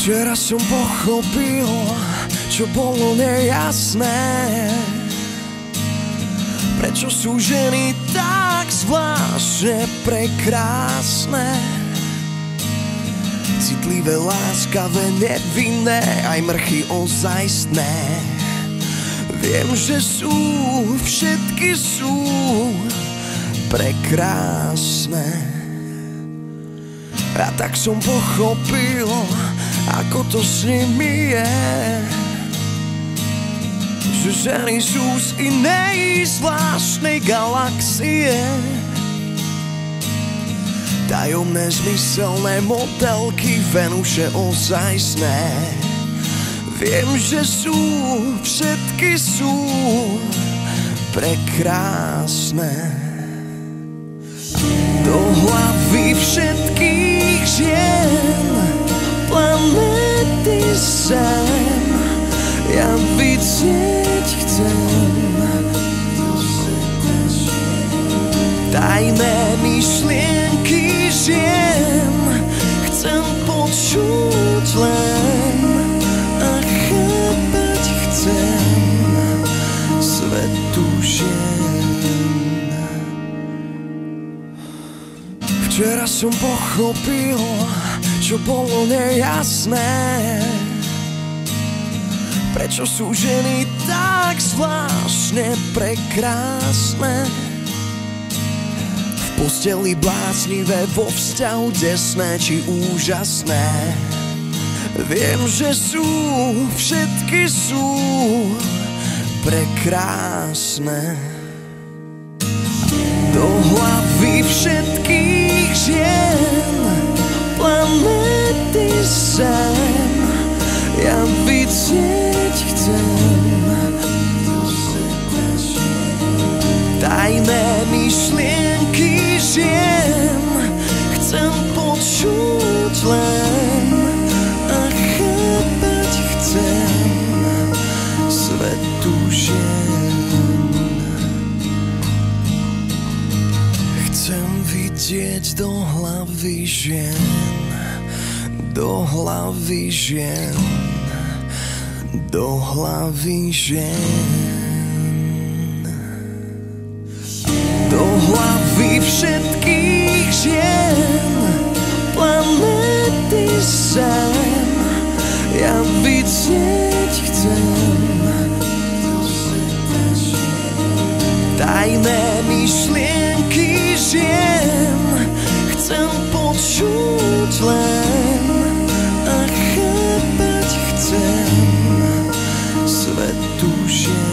Včera som pochopil, čo bolo nejasné. Prečo sú ženy tak zvláštne prekrásne? Citlivé, láskavé, nevinné, aj mrchy ozajstné. Viem, že sú, všetky sú prekrásne. A tak som pochopil, ako to s nimi je, že ženy sú z inej zvláštnej galaxie. Tajomné, zmyselné modelky, Venuše ozajstné. Viem, že sú, všetky sú prekrásne. Do hlavy všetkých žien planety sem ja vidieť chcem. Tajné myšlienky žien chcem počuť len a chápať chcem svetu žien. Včera som pochopil, čo bolo nejasné. Prečo sú ženy tak zvláštne prekrásne? V posteli bláznivé, vo vzťahu desné či úžasné. Viem, že sú, všetky sú prekrásne. Do hlavy všetkých žien planety sem ja vidieť chcem. Tajné myšlienky žien chcem počuť len a chápať chcem svetu žien. Chcem vidieť do hlavy žien, do hlavy žien, do hlavy žien. Do hlavy všetkých žien planety sem ja vidieť chcem. Tajné myšlienky žien chcem počuť len a chápať chcem svetu žien.